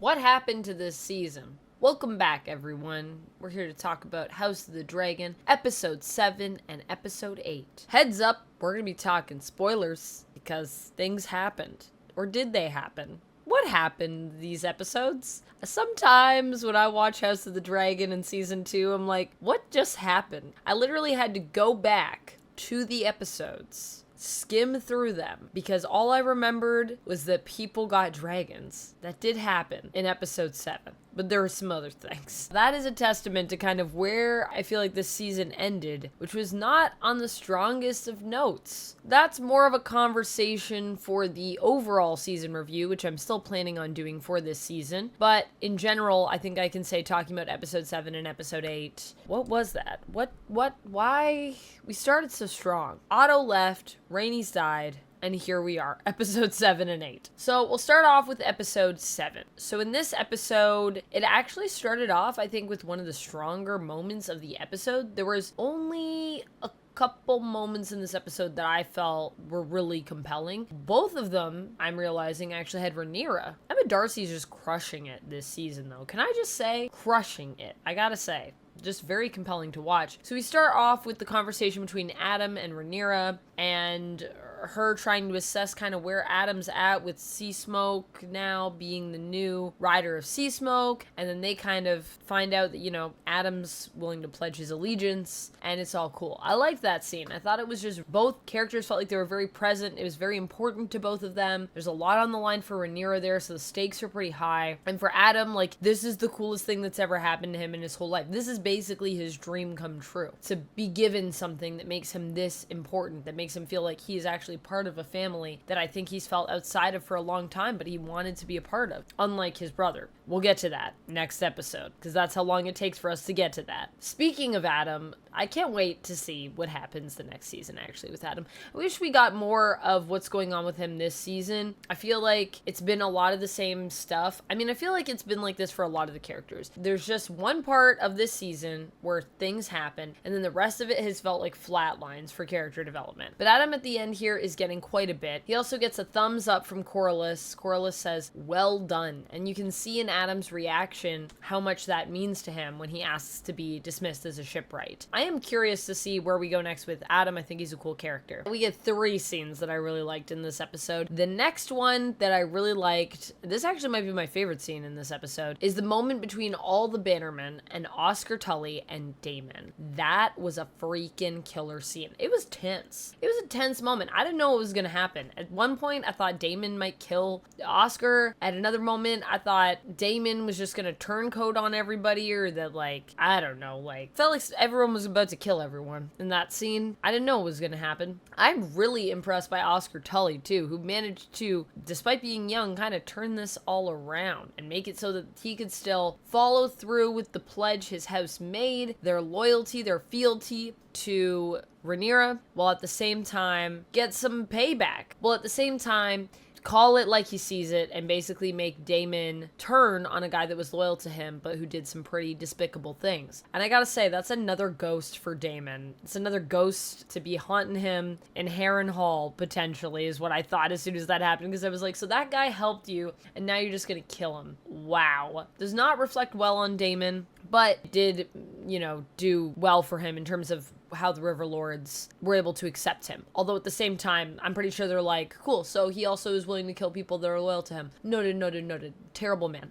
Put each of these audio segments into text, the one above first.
What happened to this season? Welcome back, everyone. We're here to talk about House of the Dragon, Episode 7 and Episode 8. Heads up, we're going to be talking spoilers because things happened. Or did they happen? What happened these episodes? Sometimes when I watch House of the Dragon in Season 2, I'm like, what just happened? I literally had to go back to the episodes, skim through them, because all I remembered was that people got dragons. That did happen in Episode 7. But there were some other things. That is a testament to kind of where I feel like this season ended, which was not on the strongest of notes. That's more of a conversation for the overall season review, which I'm still planning on doing for this season. But in general, I think I can say talking about Episode 7 and Episode 8. What was that? Why? We started so strong. Otto left, Rhaenys died, and here we are, episode 7 and 8. So we'll start off with episode 7. So in this episode, it actually started off, I think, with one of the stronger moments of the episode. There was only a couple moments in this episode that I felt were really compelling. Both of them, I'm realizing, actually had Rhaenyra. Emma Darcy's just crushing it this season, though. Can I just say? Crushing it. I gotta say. Just very compelling to watch. So we start off with the conversation between Adam and Rhaenyra, and her trying to assess kind of where Adam's at with Sea Smoke now being the new rider of Sea Smoke, and then they kind of find out that, you know, Adam's willing to pledge his allegiance, and it's all cool. I liked that scene. I thought it was just, both characters felt like they were very present. It was very important to both of them. There's a lot on the line for Rhaenyra there, so the stakes are pretty high. And for Adam, like, this is the coolest thing that's ever happened to him in his whole life. This is basically his dream come true. To be given something that makes him this important, that makes him feel like he is actually part of a family that I think he's felt outside of for a long time, but he wanted to be a part of, unlike his brother. We'll get to that next episode, because that's how long it takes for us to get to that. Speaking of Adam, I can't wait to see what happens the next season, actually, with Adam. I wish we got more of what's going on with him this season. I feel like it's been a lot of the same stuff. I mean, I feel like it's been like this for a lot of the characters. There's just one part of this season where things happen, and then the rest of it has felt like flat lines for character development. But Adam at the end here is getting quite a bit. He also gets a thumbs up from Corlys. Corlys says, "Well done." And you can see in Adam's reaction how much that means to him when he asks to be dismissed as a shipwright. I am curious to see where we go next with Adam. I think he's a cool character. We get 3 scenes that I really liked in this episode. The next one that I really liked, this actually might be my favorite scene in this episode, is the moment between all the Bannermen and Oscar Tully and Damon. That was a freaking killer scene. It was tense. It was a tense moment. I didn't know what was gonna happen. At one point, I thought Damon might kill Oscar. At another moment, I thought Damon was just gonna turncoat on everybody, or that, like, I don't know, like, felt like everyone was about to kill everyone in that scene. I didn't know what was gonna happen. I'm really impressed by Oscar Tully, too, who managed to, despite being young, kind of turn this all around and make it so that he could still follow through with the pledge his house made, their loyalty, their fealty to Rhaenyra, while at the same time get some payback. Well, at the same time, call it like he sees it and basically make Damon turn on a guy that was loyal to him, but who did some pretty despicable things. And I gotta say, that's another ghost for Damon. It's another ghost to be haunting him in Harrenhal, potentially, is what I thought as soon as that happened, because I was like, so that guy helped you, and now you're just gonna kill him. Wow. Does not reflect well on Damon, but did, you know, do well for him in terms of how the River Lords were able to accept him. Although at the same time, I'm pretty sure they're like, cool, so he also is willing to kill people that are loyal to him. Noted, noted, noted. Terrible man.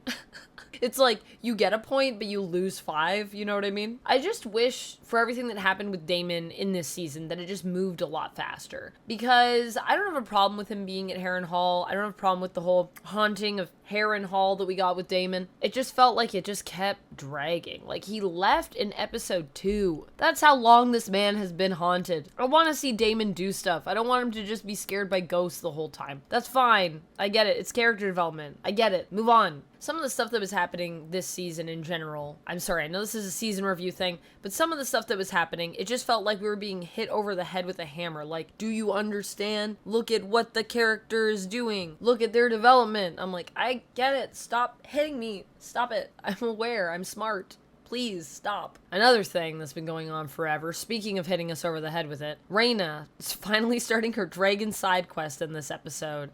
It's like, you get a point, but you lose 5, you know what I mean? I just wish, for everything that happened with Damon in this season, that it just moved a lot faster. Because I don't have a problem with him being at Harrenhal. I don't have a problem with the whole haunting of Harrenhal that we got with Damon. It just felt like it just kept dragging. Like, he left in episode 2. That's how long this man has been haunted. I want to see Damon do stuff. I don't want him to just be scared by ghosts the whole time. That's fine. I get it. It's character development. I get it. Move on. Some of the stuff that was happening this season in general, I'm sorry, I know this is a season review thing, but some of the stuff that was happening, it just felt like we were being hit over the head with a hammer. Like, do you understand? Look at what the character is doing. Look at their development. I'm like, I get it. Stop hitting me. Stop it. I'm aware. I'm smart. Please stop. Another thing that's been going on forever, speaking of hitting us over the head with it, Rhaenyra is finally starting her dragon side quest in this episode.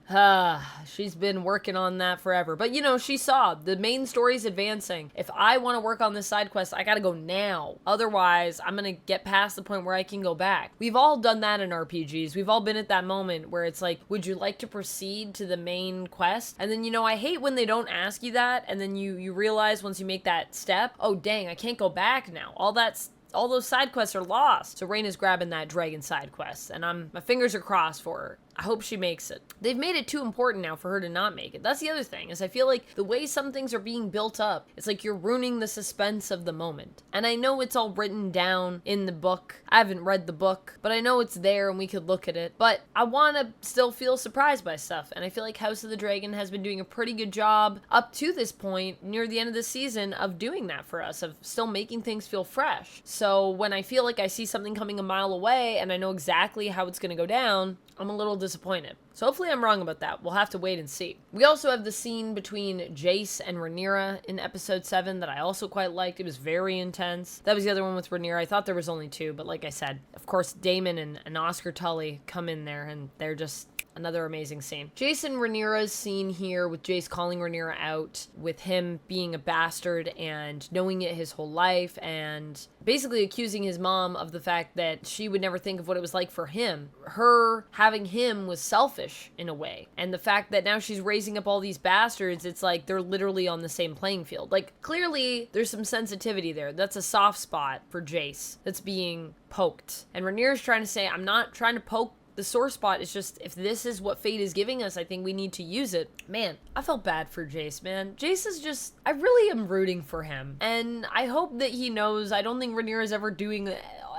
She's been working on that forever. But you know, she saw the main story's advancing. If I want to work on this side quest, I gotta go now. Otherwise, I'm gonna get past the point where I can go back. We've all done that in RPGs. We've all been at that moment where it's like, would you like to proceed to the main quest? And then, you know, I hate when they don't ask you that, and then you realize once you make that step, oh dang, I can't go back now. All those side quests are lost. So Rhaenyra's grabbing that dragon side quest, and my fingers are crossed for her. I hope she makes it. They've made it too important now for her to not make it. That's the other thing, is I feel like the way some things are being built up, it's like you're ruining the suspense of the moment. And I know it's all written down in the book. I haven't read the book, but I know it's there and we could look at it. But I want to still feel surprised by stuff. And I feel like House of the Dragon has been doing a pretty good job up to this point, near the end of the season, of doing that for us, of still making things feel fresh. So when I feel like I see something coming a mile away and I know exactly how it's going to go down, I'm a little disappointed. So hopefully I'm wrong about that. We'll have to wait and see. We also have the scene between Jace and Rhaenyra in episode 7 that I also quite liked. It was very intense. That was the other one with Rhaenyra. I thought there was only 2, but like I said, of course, Damon and Oscar Tully come in there, and they're just another amazing scene. Jace and Rhaenyra's scene here, with Jace calling Rhaenyra out, with him being a bastard and knowing it his whole life, and basically accusing his mom of the fact that she would never think of what it was like for him. Her having him was selfish in a way. And the fact that now she's raising up all these bastards, it's like they're literally on the same playing field. Like, clearly there's some sensitivity there. That's a soft spot for Jace that's being poked. And Rhaenyra's trying to say, I'm not trying to poke the sore spot. Is just, if this is what fate is giving us, I think we need to use it. Man, I felt bad for Jace, man. Jace is just, I really am rooting for him. And I hope that he knows, I don't think Rhaenyra's ever doing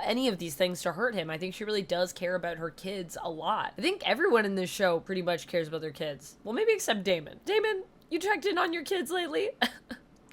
any of these things to hurt him. I think she really does care about her kids a lot. I think everyone in this show pretty much cares about their kids. Well, maybe except Damon. Damon, you checked in on your kids lately?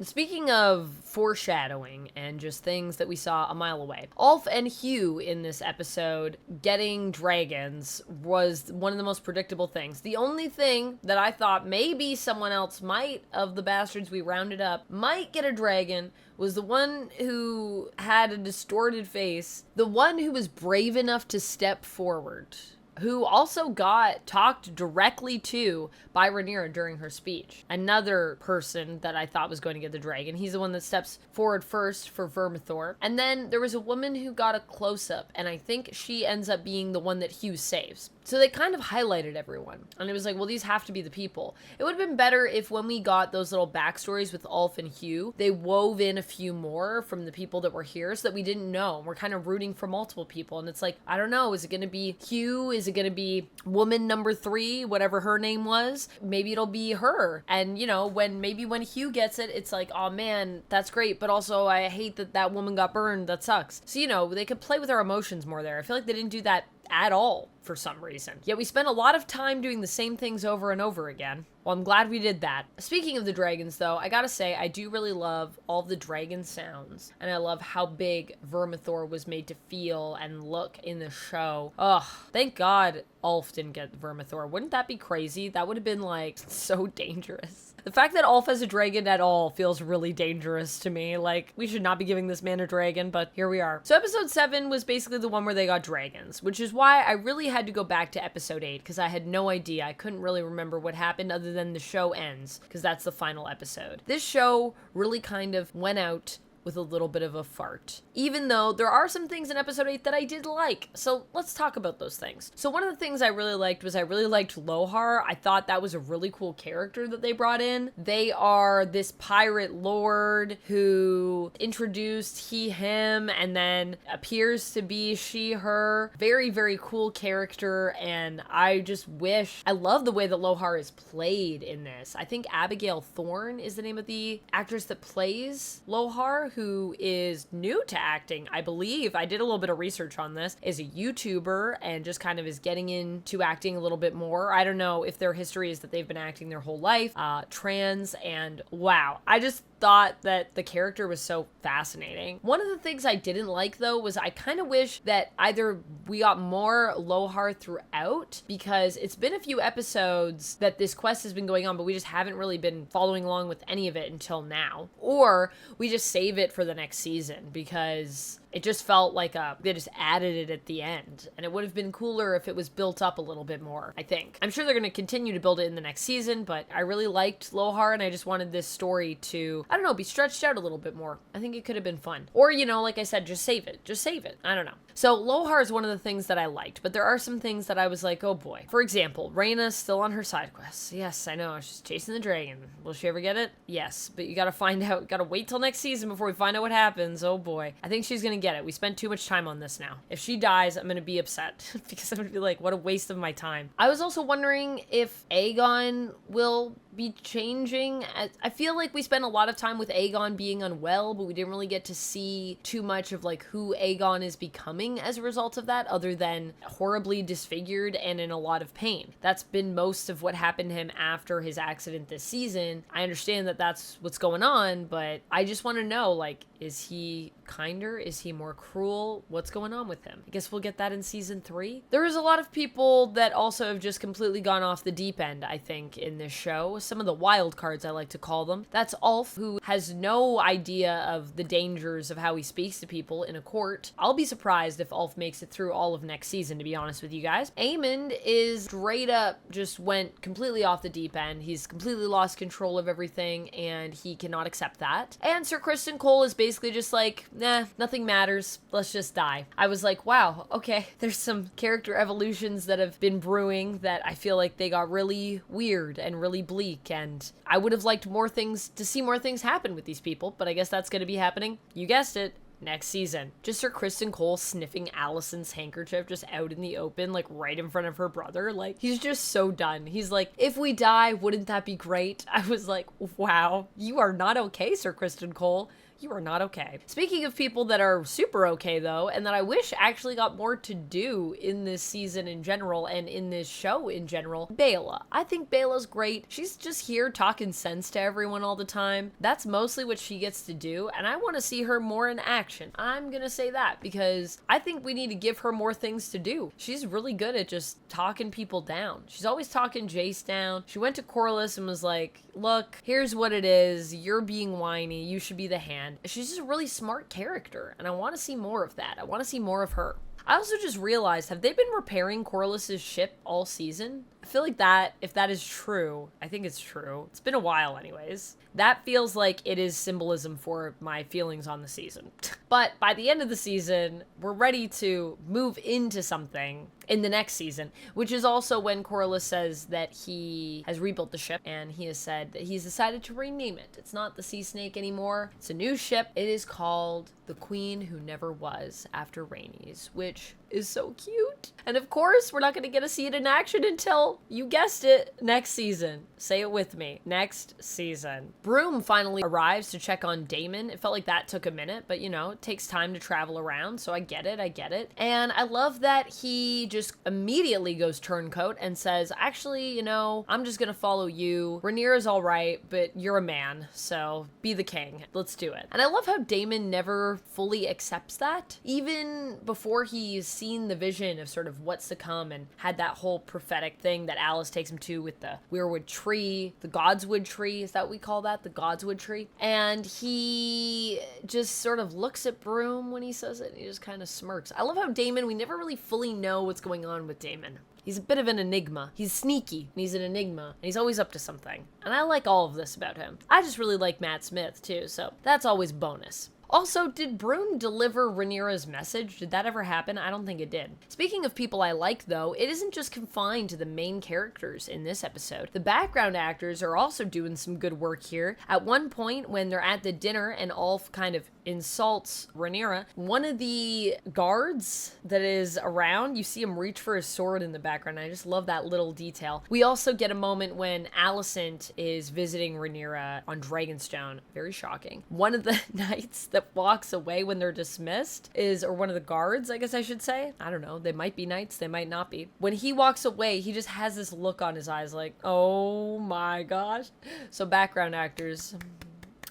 Speaking of foreshadowing and just things that we saw a mile away, Ulf and Hugh in this episode getting dragons was one of the most predictable things. The only thing that I thought maybe someone else might, of the bastards we rounded up, might get a dragon was the one who had a distorted face, the one who was brave enough to step forward, who also got talked directly to by Rhaenyra during her speech. Another person that I thought was going to get the dragon. He's the one that steps forward first for Vermithor. And then there was a woman who got a close-up, and I think she ends up being the one that Hugh saves. So they kind of highlighted everyone. And it was like, well, these have to be the people. It would have been better if when we got those little backstories with Ulf and Hugh, they wove in a few more from the people that were here so that we didn't know. We're kind of rooting for multiple people. And it's like, I don't know, is it going to be Hugh? Is it going to be woman number 3, whatever her name was? Maybe it'll be her. And, you know, when Hugh gets it, it's like, oh man, that's great. But also, I hate that woman got burned. That sucks. So, you know, they could play with our emotions more there. I feel like they didn't do that at all for some reason. Yet we spent a lot of time doing the same things over and over again. Well, I'm glad we did that. Speaking of the dragons, though, I gotta say, I do really love all the dragon sounds. And I love how big Vermithor was made to feel and look in the show. Ugh, thank God Ulf didn't get Vermithor. Wouldn't that be crazy? That would have been, like, so dangerous. The fact that Ulf has a dragon at all feels really dangerous to me. Like, we should not be giving this man a dragon, but here we are. So episode 7 was basically the one where they got dragons, which is why I really had to go back to episode 8, because I had no idea. I couldn't really remember what happened other than the show ends, because that's the final episode. This show really kind of went out with a little bit of a fart, even though there are some things in episode 8 that I did like. So let's talk about those things. So one of the things I really liked was I really liked Lohar. I thought that was a really cool character that they brought in. They are this pirate lord who introduced he, him, and then appears to be she, her. Very, very cool character, and I just wish, I love the way that Lohar is played in this. I think Abigail Thorne is the name of the actress that plays Lohar, who is new to acting, I believe. I did a little bit of research on this, is a YouTuber and just kind of is getting into acting a little bit more. I don't know if their history is that they've been acting their whole life, trans, and wow. I just thought that the character was so fascinating. One of the things I didn't like, though, was I kind of wish that either we got more Lohar throughout, because it's been a few episodes that this quest has been going on, but we just haven't really been following along with any of it until now. Or we just save it for the next season, because it just felt like they just added it at the end. And it would have been cooler if it was built up a little bit more, I think. I'm sure they're going to continue to build it in the next season, but I really liked Lohar, and I just wanted this story to, I don't know, be stretched out a little bit more. I think it could have been fun. Or, you know, like I said, just save it. Just save it. I don't know. So Lohar is one of the things that I liked, but there are some things that I was like, oh boy. For example, Rhaenyra's still on her side quests. Yes, I know. She's chasing the dragon. Will she ever get it? Yes, but you gotta find out. Gotta wait till next season before we find out what happens. Oh boy. I think she's gonna get it. We spent too much time on this now. If she dies, I'm gonna be upset because I'm gonna be like, what a waste of my time. I was also wondering if Aegon will be changing. I feel like we spent a lot of time with Aegon being unwell, but we didn't really get to see too much of like who Aegon is becoming as a result of that, other than horribly disfigured and in a lot of pain. That's been most of what happened to him after his accident this season. I understand that that's what's going on, but I just want to know, like, is he kinder? Is he more cruel? What's going on with him? I guess we'll get that in season 3. There is a lot of people that also have just completely gone off the deep end, I think, in this show. Some of the wild cards, I like to call them. That's Ulf, who has no idea of the dangers of how he speaks to people in a court. I'll be surprised if Ulf makes it through all of next season, to be honest with you guys. Aemond is straight up just went completely off the deep end. He's completely lost control of everything, and he cannot accept that. And Sir Criston Cole is basically just like, nah, nothing matters. Let's just die. I was like, wow, okay. There's some character evolutions that have been brewing that I feel like they got really weird and really bleak, and I would have liked more things, to see more things happen with these people, but I guess that's going to be happening. You guessed it. Next season. Just Sir Criston Cole sniffing Alicent's handkerchief just out in the open, like right in front of her brother. Like, he's just so done. He's like, if we die, wouldn't that be great? I was like, wow, you are not okay, Sir Criston Cole. You are not okay. Speaking of people that are super okay, though, and that I wish actually got more to do in this season in general and in this show in general, Baela. I think Baela's great. She's just here talking sense to everyone all the time. That's mostly what she gets to do, and I want to see her more in action. I'm gonna say that because I think we need to give her more things to do. She's really good at just talking people down. She's always talking Jace down. She went to Corlys and was like, look, here's what it is. You're being whiny. You should be the hand. She's just a really smart character, and I want to see more of that. I want to see more of her. I also just realized, have they been repairing Corlys's ship all season? I feel like that, if that is true, I think it's true. It's been a while anyways. That feels like it is symbolism for my feelings on the season. But by the end of the season, we're ready to move into something in the next season, which is also when Corlys says that he has rebuilt the ship, and he has said that he's decided to rename it. It's not the Sea Snake anymore. It's a new ship. It is called The Queen Who Never Was, after Rhaenys, which is so cute. And of course, we're not going to get to see it in action until, you guessed it, next season. Say it with me. Next season. Broom finally arrives to check on Damon. It felt like that took a minute, but you know, it takes time to travel around, so I get it. And I love that he just immediately goes turncoat and says, actually, you know, I'm just gonna follow you. Rhaenyra's all right, but you're a man, so be the king. Let's do it. And I love how Damon never fully accepts that. Even before he's seen the vision of sort of what's to come and had that whole prophetic thing that Alice takes him to with the weirwood tree, the godswood tree, is that what we call that? The godswood tree. And he just sort of looks at Broom when he says it, and he just kind of smirks. I love how Damon, we never really fully know what's going on with Damon. He's a bit of an enigma. He's sneaky, and he's an enigma, and he's always up to something. And I like all of this about him. I just really like Matt Smith, too, so that's always bonus. Also, did Broom deliver Rhaenyra's message? Did that ever happen? I don't think it did. Speaking of people I like, though, it isn't just confined to the main characters in this episode. The background actors are also doing some good work here. At one point, when they're at the dinner and Ulf kind of insults Rhaenyra, one of the guards that is around, you see him reach for his sword in the background. I just love that little detail. We also get a moment when Alicent is visiting Rhaenyra on Dragonstone. Very shocking. One of the knights that walks away when they're dismissed or one of the guards, I guess I should say. I don't know. They might be knights. They might not be. When he walks away, he just has this look on his eyes like, oh my gosh. So background actors,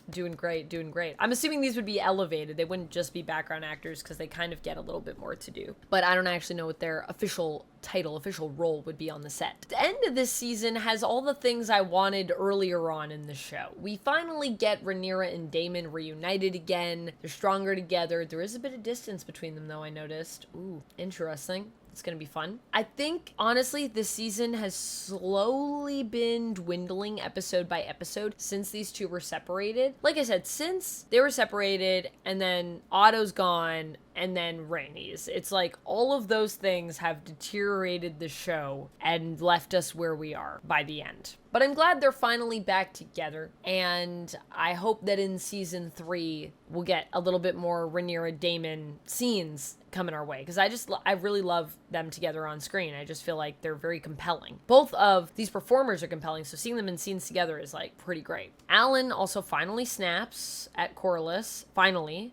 Doing great, doing great. I'm assuming these would be elevated. They wouldn't just be background actors because they kind of get a little bit more to do. But I don't actually know what their official title, official role would be on the set. The end of this season has all the things I wanted earlier on in the show. We finally get Rhaenyra and Damon reunited again. They're stronger together. There is a bit of distance between them though, I noticed. Ooh, interesting. It's gonna be fun. I think, honestly, this season has slowly been dwindling episode by episode since these two were separated. Like I said, since they were separated and then Otto's gone and then Rhaenys, it's like all of those things have deteriorated the show and left us where we are by the end. But I'm glad they're finally back together, and I hope that in season 3 we'll get a little bit more Rhaenyra Damon scenes coming our way, because I really love them together on screen. I just feel like they're very compelling. Both of these performers are compelling, so seeing them in scenes together is like pretty great. Alan also finally snaps at Corlys. Finally.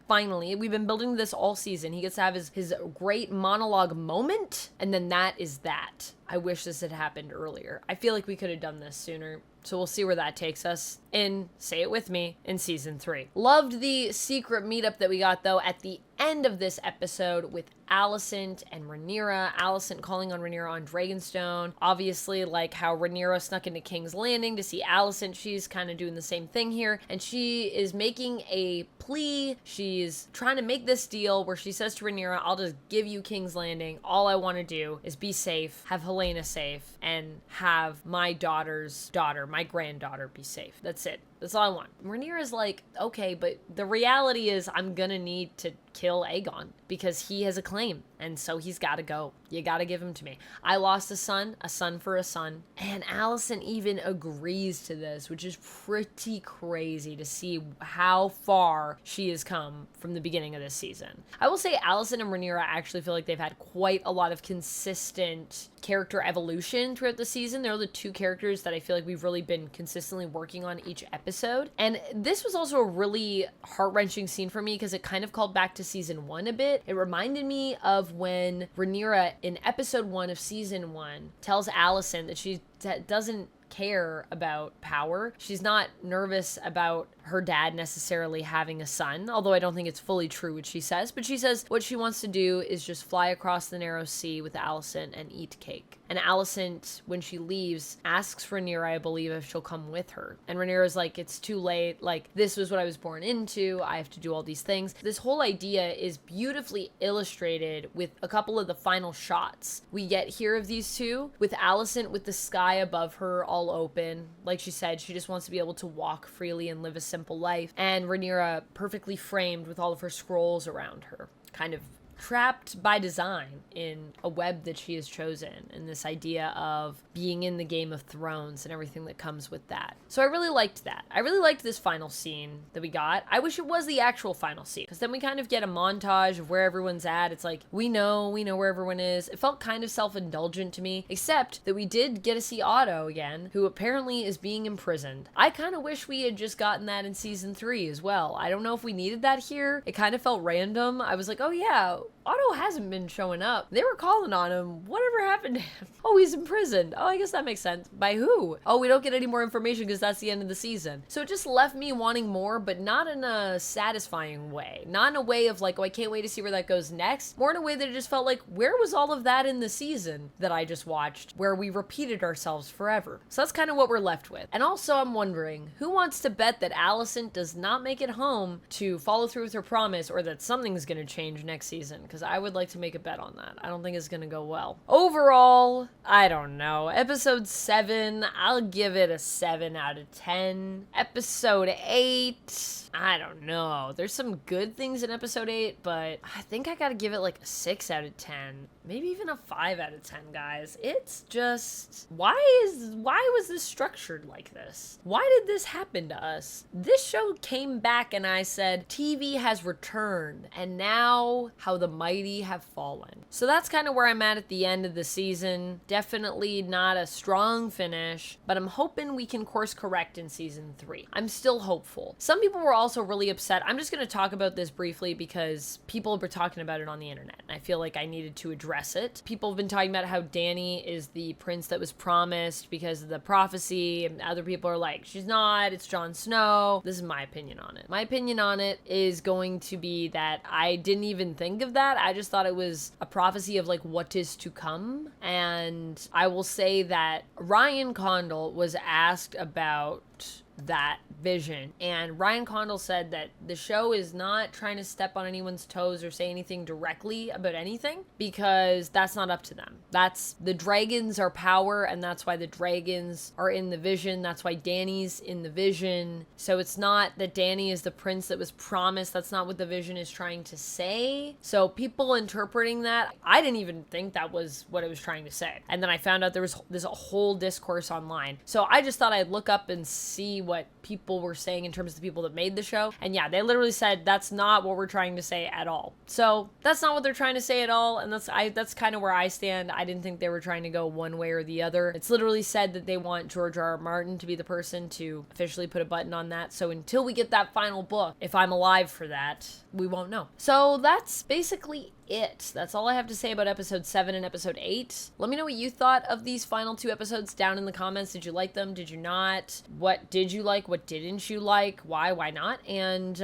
We've been building this all season. He gets to have his great monologue moment, and then that is that. I wish this had happened earlier. I feel like we could have done this sooner. So we'll see where that takes us in, say it with me, in season 3. Loved the secret meetup that we got, though, at the end of this episode with Alicent and Rhaenyra. Alicent calling on Rhaenyra on Dragonstone. Obviously, like how Rhaenyra snuck into King's Landing to see Alicent, she's kind of doing the same thing here. And she is making a plea. She's trying to make this deal where she says to Rhaenyra, I'll just give you King's Landing. All I want to do is be safe, have Helena safe, and have my daughter's daughter, my granddaughter, be safe. That's it. That's all I want. Rhaenyra's like, okay, but the reality is I'm gonna need to kill Aegon because he has a claim, and so he's gotta go. You gotta give him to me. I lost a son for a son, and Alicent even agrees to this, which is pretty crazy to see how far she has come from the beginning of this season. I will say Alicent and Rhaenyra actually feel like they've had quite a lot of consistent character evolution throughout the season. They're the two characters that I feel like we've really been consistently working on each episode. And this was also a really heart-wrenching scene for me because it kind of called back to season 1 a bit. It reminded me of when Rhaenyra in episode 1 of season 1 tells Alicent that she doesn't care about power. She's not nervous about her dad necessarily having a son, although I don't think it's fully true what she says, but she says what she wants to do is just fly across the narrow sea with Alicent and eat cake. And Alicent, when she leaves, asks Rhaenyra, I believe, if she'll come with her. And Rhaenyra's like, it's too late. Like, this was what I was born into. I have to do all these things. This whole idea is beautifully illustrated with a couple of the final shots we get here of these two, with Alicent with the sky above her all open. Like she said, she just wants to be able to walk freely and live a simple life. And Rhaenyra perfectly framed with all of her scrolls around her, kind of trapped by design in a web that she has chosen, and this idea of being in the Game of Thrones and everything that comes with that. So I really liked that. I really liked this final scene that we got. I wish it was the actual final scene, because then we kind of get a montage of where everyone's at. It's like, we know where everyone is. It felt kind of self-indulgent to me, except that we did get to see Otto again, who apparently is being imprisoned. I kind of wish we had just gotten that in season 3 as well. I don't know if we needed that here. It kind of felt random. I was like, oh yeah, Otto hasn't been showing up. They were calling on him. Whatever happened to him? Oh, he's imprisoned. Oh, I guess that makes sense. By who? Oh, we don't get any more information because that's the end of the season. So it just left me wanting more, but not in a satisfying way. Not in a way of like, oh, I can't wait to see where that goes next. More in a way that it just felt like, where was all of that in the season that I just watched, where we repeated ourselves forever? So that's kind of what we're left with. And also I'm wondering, who wants to bet that Alicent does not make it home to follow through with her promise, or that something's going to change next season? Because I would like to make a bet on that. I don't think it's going to go well. Overall, I don't know. Episode 7, I'll give it a 7 out of 10. Episode 8, I don't know. There's some good things in episode 8, but I think I gotta give it like a 6 out of 10. Maybe even a 5 out of 10, guys. It's just, why was this structured like this? Why did this happen to us? This show came back and I said, TV has returned, and now how the mighty have fallen. So that's kind of where I'm at the end of the season. Definitely not a strong finish, but I'm hoping we can course correct in season 3. I'm still hopeful. Some people were also really upset. I'm just going to talk about this briefly because people were talking about it on the internet, and I feel like I needed to address it. People have been talking about how Dany is the prince that was promised because of the prophecy, and other people are like, she's not, it's Jon Snow. This is my opinion on it. My opinion on it is going to be that I didn't even think of that. I just thought it was a prophecy of like what is to come. And I will say that Ryan Condal was asked about that vision, and Ryan Condal said that the show is not trying to step on anyone's toes or say anything directly about anything because that's not up to them. That's the dragons are power, and that's why the dragons are in the vision. That's why Dany's in the vision. So it's not that Dany is the prince that was promised. That's not what the vision is trying to say. So people interpreting that, I didn't even think that was what it was trying to say. And then I found out there was this whole discourse online. So I just thought I'd look up and see what people were saying in terms of the people that made the show. And yeah, they literally said that's not what we're trying to say at all. So that's not what they're trying to say at all. And that's kind of where I stand. I didn't think they were trying to go one way or the other. It's literally said that they want George R.R. Martin to be the person to officially put a button on that. So until we get that final book, if I'm alive for that, we won't know. So that's basically it. That's all I have to say about episode 7 and episode 8. Let me know what you thought of these final 2 episodes down in the comments. Did you like them? Did you not? What did you like? What didn't you like? Why not? And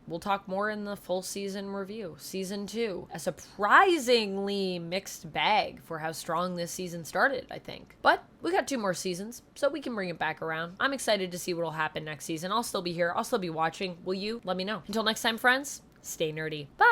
we'll talk more in the full season review. Season 2. A surprisingly mixed bag for how strong this season started, I think. But we got 2 more seasons, so we can bring it back around. I'm excited to see what'll happen next season. I'll still be here. I'll still be watching. Will you? Let me know. Until next time, friends, stay nerdy. Bye!